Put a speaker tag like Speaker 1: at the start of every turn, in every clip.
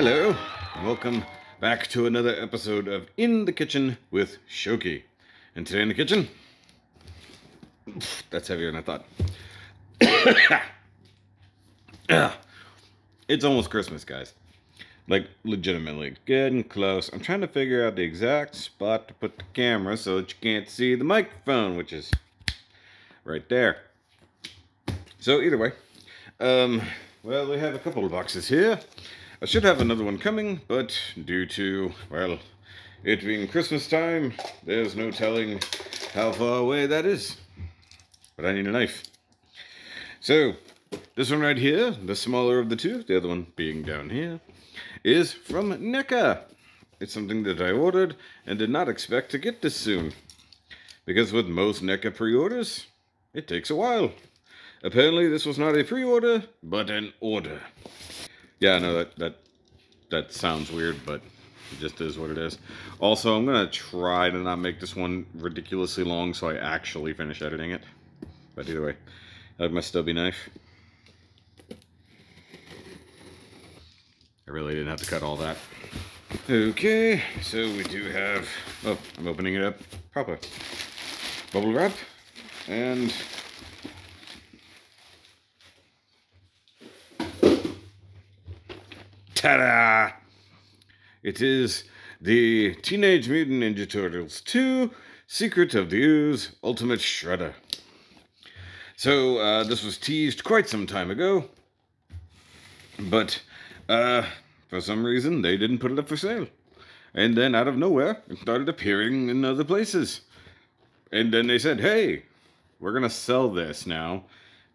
Speaker 1: Hello, and welcome back to another episode of In the Kitchen with Shoky. And today in the kitchen, that's heavier than I thought. It's almost Christmas, guys. Like, legitimately, getting close. I'm trying to figure out the exact spot to put the camera so that you can't see the microphone, which is right there. So, either way, well, we have a couple of boxes here. I should have another one coming, but due to, well, it being Christmas time, there's no telling how far away that is. But I need a knife. So, this one right here, the smaller of the two, the other one being down here, is from NECA. It's something that I ordered and did not expect to get this soon. Because with most NECA pre-orders, it takes a while. Apparently this was not a pre-order, but an order. Yeah, I know that sounds weird, but it just is what it is. Also, I'm going to try to not make this one ridiculously long so I actually finish editing it. But either way, I have my stubby knife. I really didn't have to cut all that. Okay, so we do have... Oh, I'm opening it up proper. Bubble wrap. And... ta-da! It is the Teenage Mutant Ninja Turtles 2 Secret of the Ooze Ultimate Shredder. So, this was teased quite some time ago. But, for some reason, they didn't put it up for sale. And then, out of nowhere, it started appearing in other places. And then they said, hey, we're gonna sell this now.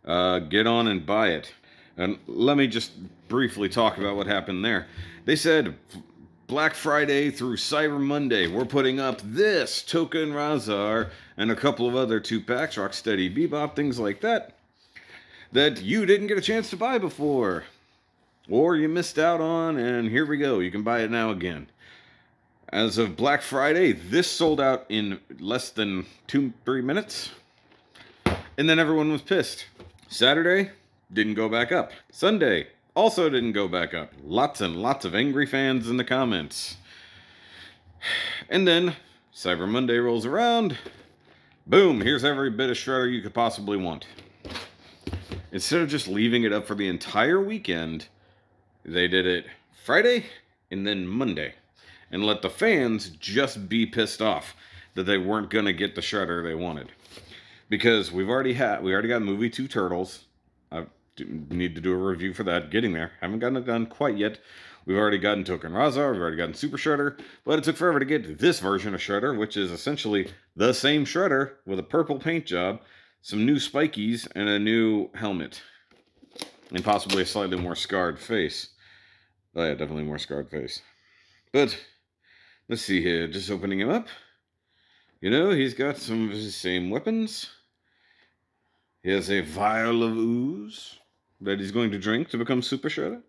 Speaker 1: Get on and buy it. And let me just briefly talk about what happened there. They said, Black Friday through Cyber Monday, we're putting up this Token Razar and a couple of other 2-packs, Rocksteady Bebop, things like that, that you didn't get a chance to buy before. Or you missed out on, and here we go. You can buy it now again. As of Black Friday, this sold out in less than 2-3 minutes. And then everyone was pissed. Saturday, didn't go back up. Sunday, also didn't go back up. Lots and lots of angry fans in the comments. And then, Cyber Monday rolls around. Boom, here's every bit of Shredder you could possibly want. Instead of just leaving it up for the entire weekend, they did it Friday and then Monday. And let the fans just be pissed off that they weren't going to get the Shredder they wanted. Because we already got movie 2 Turtles. I need to do a review for that. Getting there. Haven't gotten it done quite yet. We've already gotten Token Razar. We've already gotten Super Shredder. But it took forever to get this version of Shredder, which is essentially the same Shredder with a purple paint job, some new spikies, and a new helmet. And possibly a slightly more scarred face. Oh yeah, definitely more scarred face. But, let's see here. Just opening him up. You know, he's got some of his same weapons. He has a vial of ooze that he's going to drink to become Super Shredder.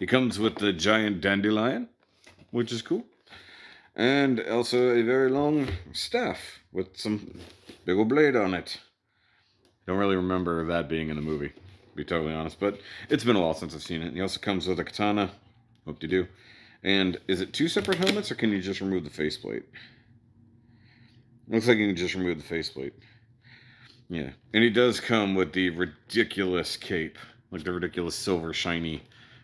Speaker 1: He comes with the giant dandelion, which is cool. And also a very long staff with some big old blade on it. Don't really remember that being in the movie, to be totally honest. But it's been a while since I've seen it. He also comes with a katana. Hope you do. And is it 2 separate helmets, or can you just remove the faceplate? Looks like you can just remove the faceplate. Yeah, and he does come with the ridiculous cape, like the ridiculous silver, shiny,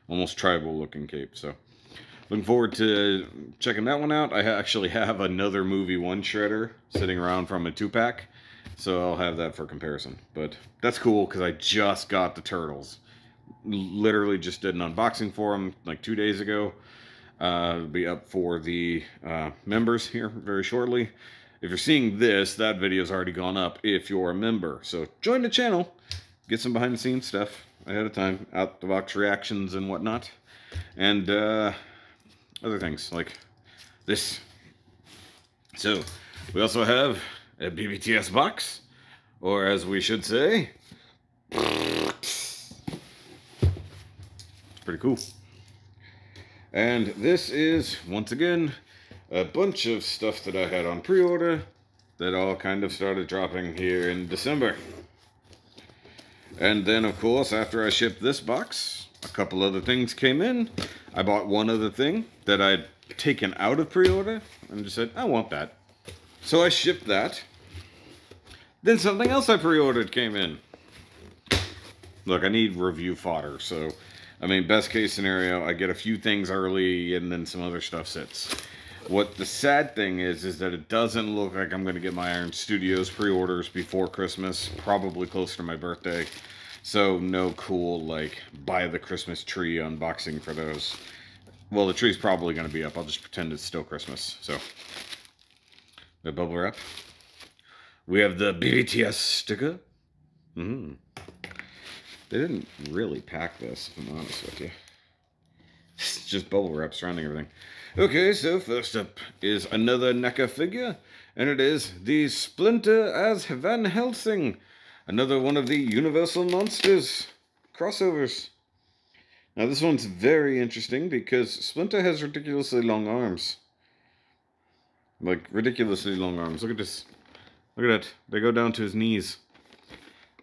Speaker 1: almost tribal-looking cape. So, looking forward to checking that one out. I actually have another movie 1 Shredder sitting around from a 2-pack, so I'll have that for comparison. But that's cool because I just got the Turtles. Literally just did an unboxing for them like 2 days ago. It'll be up for the members here very shortly. If you're seeing this, that video's already gone up if you're a member. So join the channel, get some behind-the-scenes stuff ahead of time, out-the-box reactions and whatnot, and other things like this. So we also have a BBTS box, or as we should say, it's pretty cool. And this is, once again, a bunch of stuff that I had on pre-order that all kind of started dropping here in December. And then, of course, after I shipped this box, a couple other things came in. I bought one other thing that I'd taken out of pre-order and just said, I want that. So I shipped that. Then something else I pre-ordered came in. Look, I need review fodder, so, I mean, best case scenario, I get a few things early and then some other stuff sits. What the sad thing is that it doesn't look like I'm going to get my Iron Studios pre-orders before Christmas, probably closer to my birthday. So, no cool, like, buy the Christmas tree unboxing for those. Well, the tree's probably going to be up. I'll just pretend it's still Christmas, so. The bubble wrap. We have the BBTS sticker. They didn't really pack this, if I'm honest with you. It's just bubble wrap surrounding everything. Okay, so first up is another NECA figure, and it is the Splinter as Van Helsing. Another one of the Universal Monsters crossovers. Now this one's very interesting because Splinter has ridiculously long arms. Like, ridiculously long arms. Look at this. Look at that. They go down to his knees.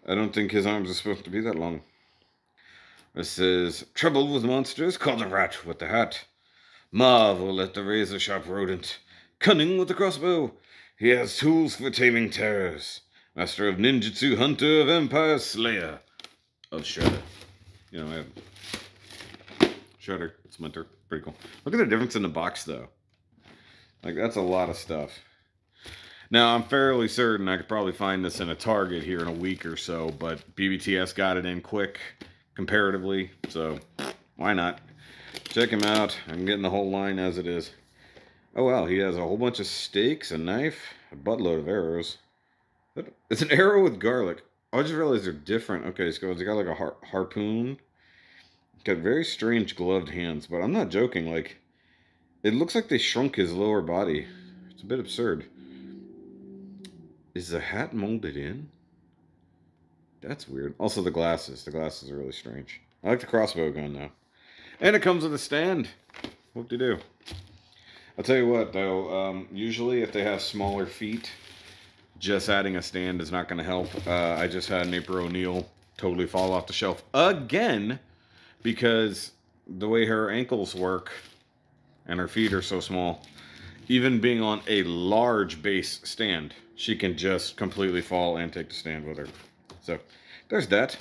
Speaker 1: I don't think his arms are supposed to be that long. This is trouble with monsters, call the rat with the hat. Marvel at the razor-sharp rodent. Cunning with the crossbow. He has tools for taming terrors. Master of ninjutsu, hunter of empire, slayer of Shredder. You know, I have Shredder, Splinter. Pretty cool. Look at the difference in the box, though. Like, that's a lot of stuff. Now, I'm fairly certain I could probably find this in a Target here in a week or so, but BBTS got it in quick, comparatively, so why not? Check him out. I'm getting the whole line as it is. Oh, wow, he has a whole bunch of stakes, a knife, a buttload of arrows. It's an arrow with garlic. Oh, I just realized they're different. Okay, so he's got like a harpoon. He's got very strange gloved hands, but I'm not joking. Like, it looks like they shrunk his lower body. It's a bit absurd. Is the hat molded in? That's weird. Also the glasses. The glasses are really strange. I like the crossbow gun though. And it comes with a stand. Whoop-de-doo. I'll tell you what though, usually if they have smaller feet, just adding a stand is not going to help. I just had Napier O'Neil totally fall off the shelf again because the way her ankles work and her feet are so small, even being on a large base stand, she can just completely fall and take the stand with her. So, there's that.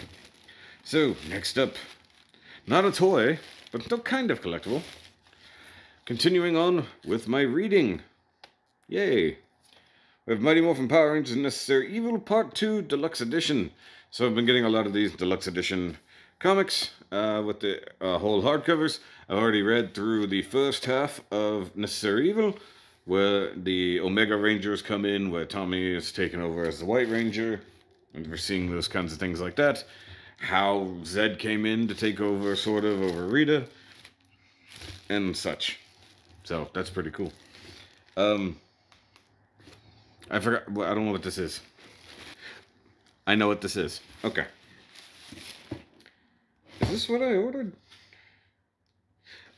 Speaker 1: So, next up, not a toy, but still kind of collectible. Continuing on with my reading. Yay. We have Mighty Morphin Power Rangers Necessary Evil Part 2 Deluxe Edition. So I've been getting a lot of these Deluxe Edition comics with the whole hardcovers. I've already read through the first half of Necessary Evil, where the Omega Rangers come in, where Tommy is taken over as the White Ranger, and we're seeing those kinds of things like that. How Zed came in to take over, sort of, over Rita, and such. So, that's pretty cool. I forgot, I don't know what this is. I know what this is. Okay. Is this what I ordered?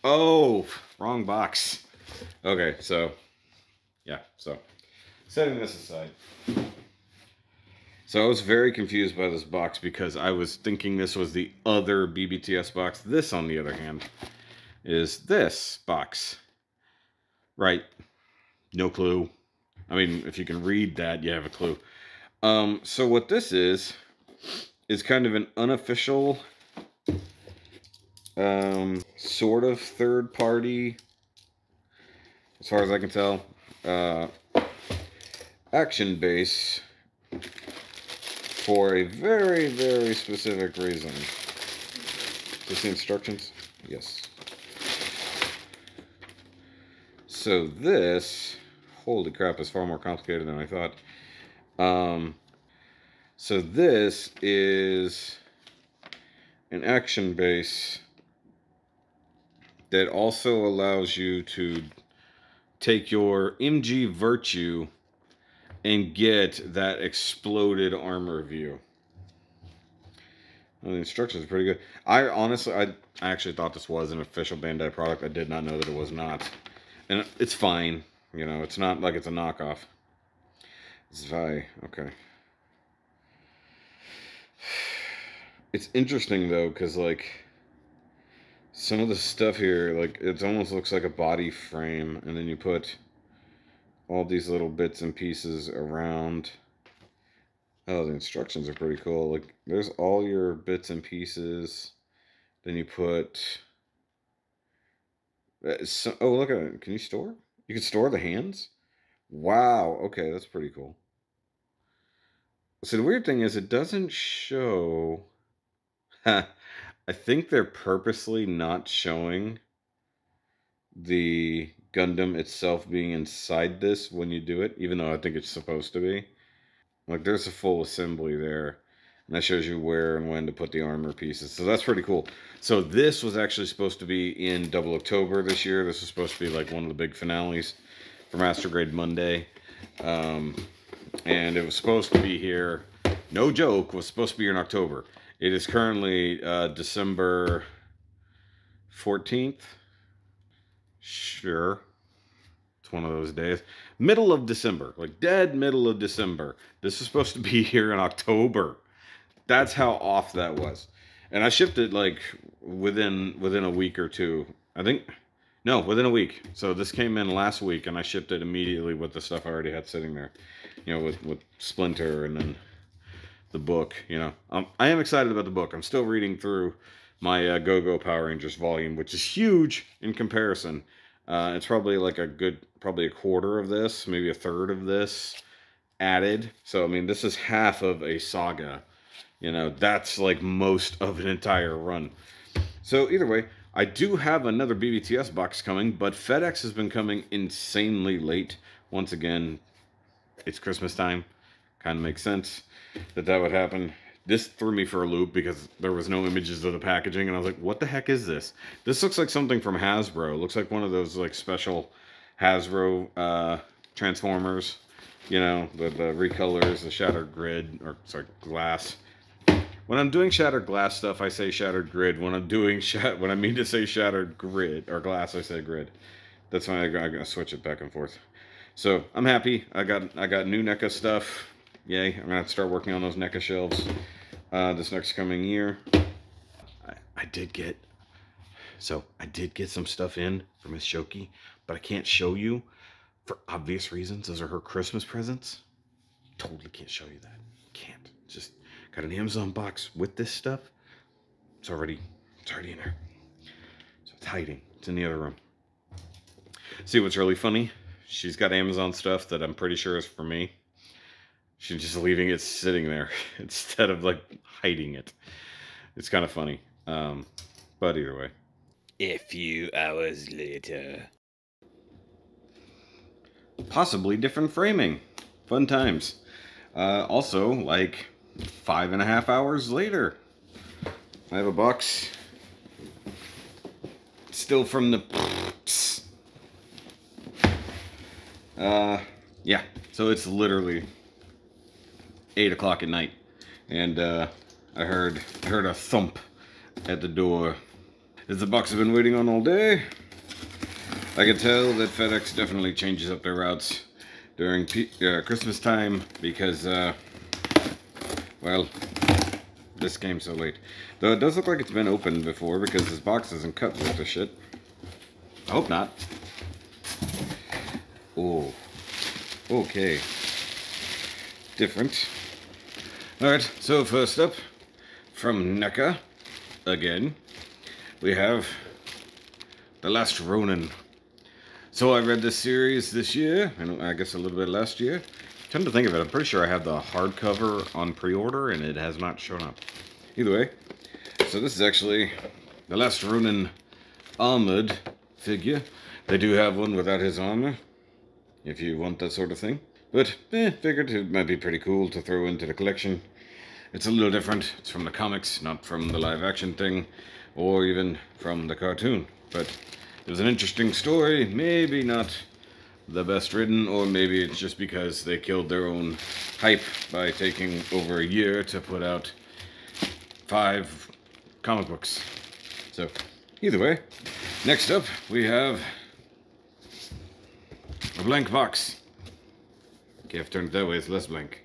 Speaker 1: Oh, wrong box. Okay, so... yeah, so, setting this aside. So I was very confused by this box because I was thinking this was the other BBTS box. This, on the other hand, is this box. Right. No clue. I mean, if you can read that, you have a clue. So what this is kind of an unofficial, sort of third-party, as far as I can tell, action base for a very, very specific reason. Is this the instructions? Yes. So this, holy crap, is far more complicated than I thought. So this is an action base that also allows you to take your MG Virtue and get that exploded armor view. Well, the instructions are pretty good. I actually thought this was an official Bandai product. I did not know that it was not. And it's fine. You know, it's not like it's a knockoff. Zwei, okay. It's interesting, though, because, like, some of the stuff here, like, it almost looks like a body frame, and then you put all these little bits and pieces around. Oh, the instructions are pretty cool. Like, there's all your bits and pieces. Then you put... oh, look at it. Can you store? You can store the hands? Wow. Okay, that's pretty cool. So the weird thing is it doesn't show... I think they're purposely not showing the Gundam itself being inside this when you do it, even though I think it's supposed to be. Like, there's a full assembly there, and that shows you where and when to put the armor pieces. So that's pretty cool. So this was actually supposed to be in 00CTOBER this year. This was supposed to be like one of the big finales for Master Grade Monday. And it was supposed to be here, no joke, was supposed to be here in October. It is currently December 14th. Sure. It's one of those days. Middle of December. Like dead middle of December. This is supposed to be here in October. That's how off that was. And I shipped it like within a week or two. I think... No, within a week. So this came in last week, and I shipped it immediately with the stuff I already had sitting there. You know, with Splinter and then the book, you know. I am excited about the book. I'm still reading through my Go-Go Power Rangers volume, which is huge in comparison. It's probably like probably a quarter of this, maybe a third of this added. So, I mean, this is half of a saga. You know, that's like most of an entire run. So, either way, I do have another BBTS box coming, but FedEx has been coming insanely late. Once again, it's Christmas time. Kind of makes sense that would happen. This threw me for a loop because there was no images of the packaging, and I was like, what the heck is this? This looks like something from Hasbro. It looks like one of those like special Hasbro Transformers. You know, the recolors, the shattered grid, or sorry, glass. When I'm doing shattered glass stuff, I say shattered grid. When I'm doing when I mean to say shattered grid or glass, I say grid. That's why I gotta switch it back and forth. So I'm happy. I got new NECA stuff. Yay! I'm gonna have to start working on those NECA shelves this next coming year. I did get some stuff in for Miss Shoky, but I can't show you for obvious reasons. Those are her Christmas presents. Totally can't show you that. Can't. Just got an Amazon box with this stuff. It's already in there. So it's hiding. It's in the other room. See what's really funny? She's got Amazon stuff that I'm pretty sure is for me. She's just leaving it sitting there instead of like hiding it. It's kind of funny. But either way.
Speaker 2: A few hours later.
Speaker 1: Possibly different framing. Fun times. Also, like 5.5 hours later, I have a box still from the yeah, so it's literally 8 o'clock at night, and I heard a thump at the door. It's the box I've been waiting on all day. I can tell that FedEx definitely changes up their routes during Christmas time because, well, this came so late. Though it does look like it's been opened before because this box isn't cut worth of shit. I hope not. Oh, okay. Different. Alright, so first up, from NECA, again, we have The Last Ronin. So I read this series this year, and I guess a little bit last year. Come to think of it, I'm pretty sure I have the hardcover on pre-order, and it has not shown up. Either way, so this is actually The Last Ronin armored figure. They do have one without his armor, if you want that sort of thing. But, figured it might be pretty cool to throw into the collection. It's a little different. It's from the comics, not from the live-action thing, or even from the cartoon. But it was an interesting story. Maybe not the best written, or maybe it's just because they killed their own hype by taking over a year to put out 5 comic books. So, either way, next up we have a blank box. Okay, I've turned it that way, it's less blank.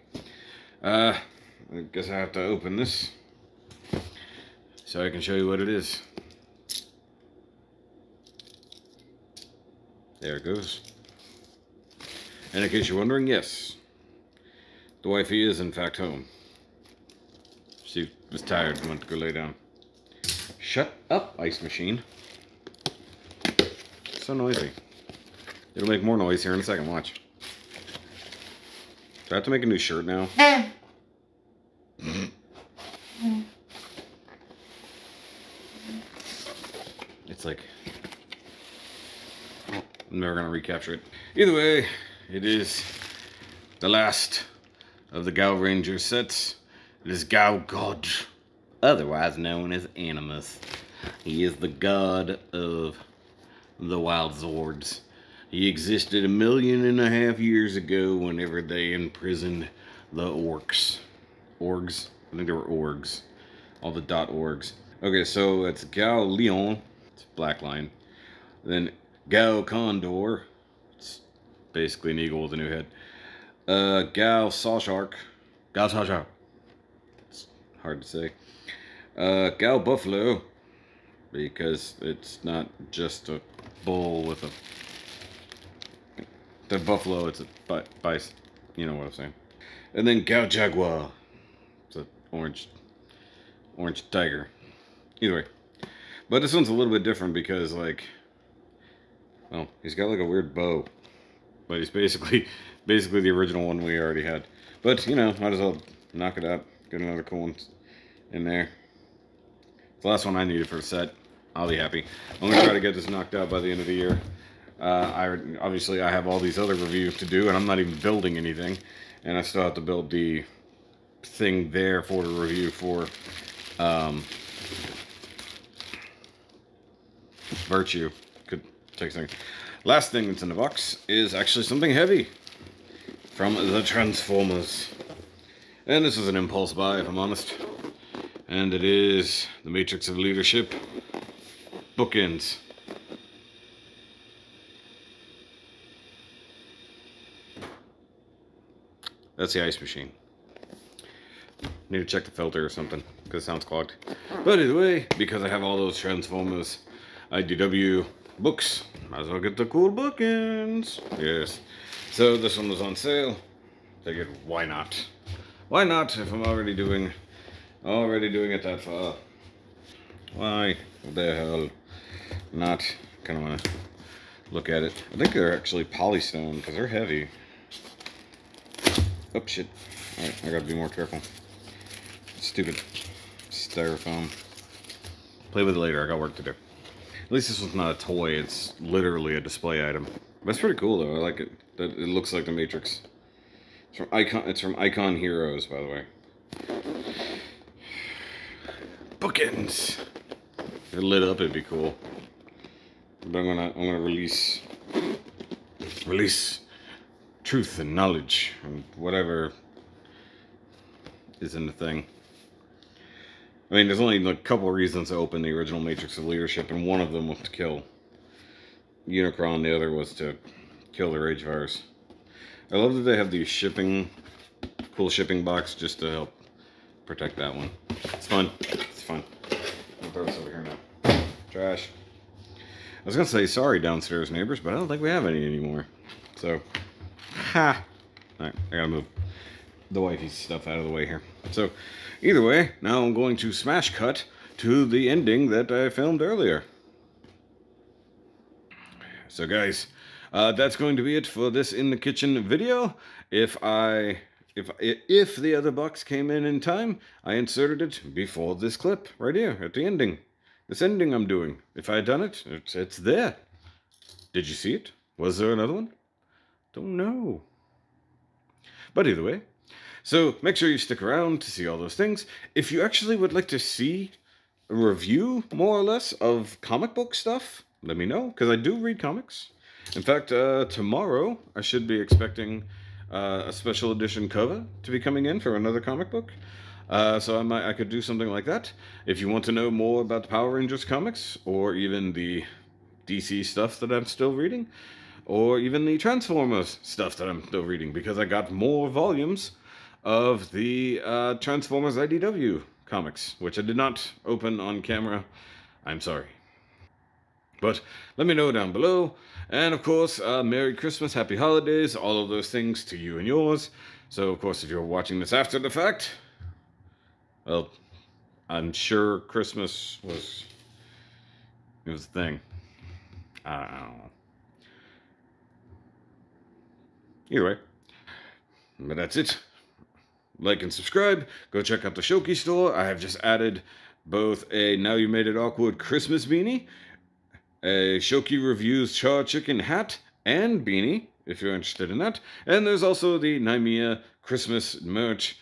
Speaker 1: I guess I have to open this so I can show you what it is. There it goes. And in case you're wondering, yes, the wifey is in fact home. She was tired and went to go lay down. Shut up, ice machine. So noisy. It'll make more noise here in a second, watch. Do I have to make a new shirt now? It's like... I'm never gonna recapture it. Either way, it is the last of the Gao Ranger sets. It is Gao God, otherwise known as Animus. He is the god of the Wild Zords. He existed 1.5 million years ago whenever they imprisoned the orcs. Orgs? I think they were orgs. All the .orgs. Okay, so it's Gao Leon. It's Black Line. Then Gao Condor. It's basically an eagle with a new head. Gao Sawshark. Gao Sawshark. It's hard to say. Gao Buffalo. Because it's not just a bull with a... The buffalo, it's a bison. You know what I'm saying. And then Gao Jaguar. It's an orange tiger. Either way. But this one's a little bit different because, like... Well, he's got like a weird bow. But he's basically the original one we already had. But, you know, might as well knock it out. Get another cool one in there. It's the last one I needed for the set. I'll be happy. I'm going to try to get this knocked out by the end of the year. Obviously, I have all these other reviews to do, and I'm not even building anything. And I still have to build the thing there for the review for Virtue. Could take a second. Last thing that's in the box is actually something heavy from the Transformers. And this is an impulse buy, if I'm honest. And it is the Matrix of Leadership bookends. That's the ice machine. Need to check the filter or something, because it sounds clogged. But either way, because I have all those Transformers IDW books, might as well get the cool bookends. Yes. So this one was on sale. Figured, why not? Why not if I'm already doing it that far? Why the hell not? Kind of want to look at it. I think they're actually polystone because they're heavy. Oh shit. Alright, I gotta be more careful. Stupid styrofoam. Play with it later, I got work to do. At least this one's not a toy, it's literally a display item. But it's pretty cool though, I like it. It looks like the Matrix. It's from Icon Heroes, by the way. Bookends! If it lit up, it'd be cool. But I'm gonna release truth and knowledge and whatever is in the thing. I mean, there's only like a couple of reasons to open the original Matrix of Leadership, and one of them was to kill Unicron, the other was to kill the Rage Virus. I love that they have these cool shipping box just to help protect that one. It's fun. It's fun. I'll throw this over here now. Trash. I was gonna say sorry downstairs neighbors, but I don't think we have any anymore. So, ha! Alright, I gotta move the wifey's stuff out of the way here. So, either way, now I'm going to smash cut to the ending that I filmed earlier. So guys, that's going to be it for this In the Kitchen video. If the other box came in time, I inserted it before this clip, right here, at the ending. This ending I'm doing. If I had done it, it's there. Did you see it? Was there another one? Don't know. But either way, so make sure you stick around to see all those things. If you actually would like to see a review, more or less, of comic book stuff, let me know, because I do read comics. In fact, tomorrow I should be expecting a special edition cover to be coming in for another comic book. So I could do something like that. If you want to know more about the Power Rangers comics, or even the DC stuff that I'm still reading, or even the Transformers stuff that I'm still reading, because I got more volumes of the Transformers IDW comics, which I did not open on camera. I'm sorry. But let me know down below. And of course, Merry Christmas, Happy Holidays, all of those things to you and yours. So of course, if you're watching this after the fact, well, I'm sure Christmas was a thing. I don't know. Either way, but that's it. Like and subscribe. Go check out the SHOKY store. I have just added both a Now You Made It Awkward Christmas beanie, a SHOKY Reviews Char Chicken hat and beanie, if you're interested in that. And there's also the NECA Christmas merch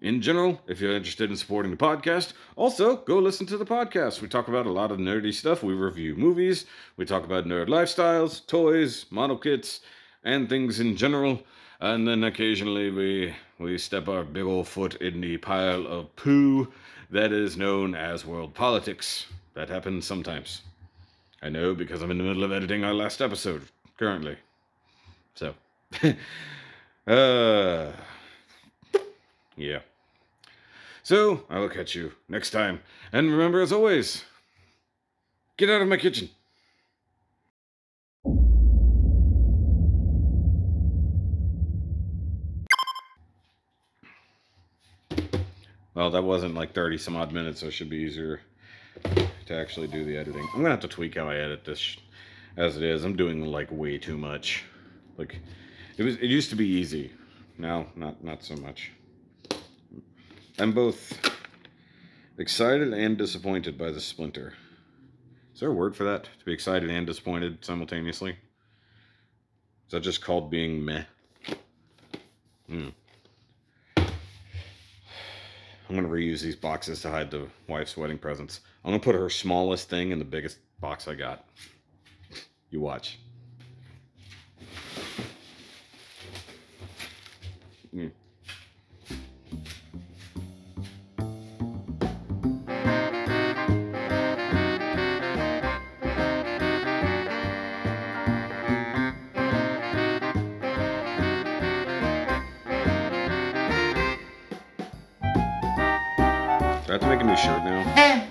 Speaker 1: in general, if you're interested in supporting the podcast. Also, go listen to the podcast. We talk about a lot of nerdy stuff. We review movies. We talk about nerd lifestyles, toys, model kits, and things in general. And then occasionally we step our big old foot in the pile of poo that is known as world politics. That happens sometimes. I know, because I'm in the middle of editing our last episode currently. So, yeah. So, I will catch you next time. And remember, as always, get out of my kitchen. Well, that wasn't like 30 some odd minutes, so it should be easier to actually do the editing. I'm gonna have to tweak how I edit this as it is. I'm doing like way too much. Like, it used to be easy. Now, not so much. I'm both excited and disappointed by the splinter. Is there a word for that? To be excited and disappointed simultaneously? Is that just called being meh? I'm going to reuse these boxes to hide the wife's wedding presents. I'm going to put her smallest thing in the biggest box I got. You watch. Do I have to make a new shirt now?